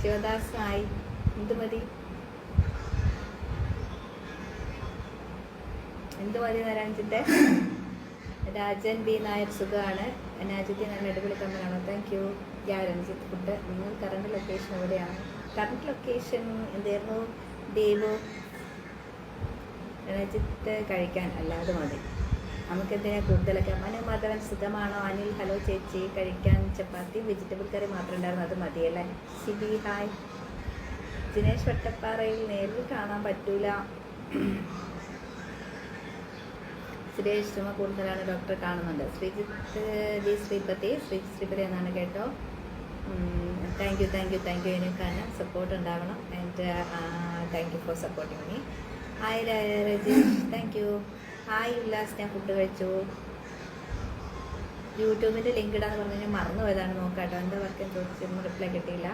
ശിവദാസ് ആയി എന്ത് മതി നാരായണജിന്റെ. രാജൻ ബി നായർ സുഖമാണ്. നാജിത്തി നല്ല അടിപൊളി കമ്മലാണ്. Thank you. രഞ്ജിത്ത് ഫുഡ്. നിങ്ങൾ കറണ്ട് ലൊക്കേഷൻ എവിടെയാണ്? കറണ്ട് ലൊക്കേഷൻ എന്തായിരുന്നു? ദേവു രഞ്ജിത്ത് കഴിക്കാൻ അല്ലാതെ മതി. നമുക്കെന്തിനാ കൂടുതലൊക്കെ. മനു മാധവൻ സുഖമാണോ? അനിൽ ഹലോ ചേച്ചി. കഴിക്കാൻ ചപ്പാത്തി വെജിറ്റബിൾ കറി മാത്രം ഉണ്ടായിരുന്നു, അത് മതിയല്ലേ. സിബി ഹായ്. ജിനേഷ് വട്ടപ്പാറയിൽ നേരിൽ കാണാൻ പറ്റൂല. സുരേഷ് ചുമ കൂടുതലാണ്, ഡോക്ടർ കാണുന്നുണ്ട്. ശ്രീജിത്ത് വി ശ്രീപതി. ശ്രീപതി എന്നാണ് കേട്ടോ. താങ്ക് യു എനിക്കാണ് സപ്പോർട്ട് ഉണ്ടാവണം. And thank you for supporting me. Hi Rajeesh, thank you. Hi Ullas, ഞാൻ ഫുഡ് കഴിച്ചു. യൂട്യൂബിൻ്റെ ലിങ്ക് ഇടാന്ന് പറഞ്ഞു മറന്നു പോയതാണ്. നോക്കാട്ടോ, എന്താ വർക്ക് ചോദിച്ചിരുന്നു, റിപ്ലൈ കിട്ടിയില്ല.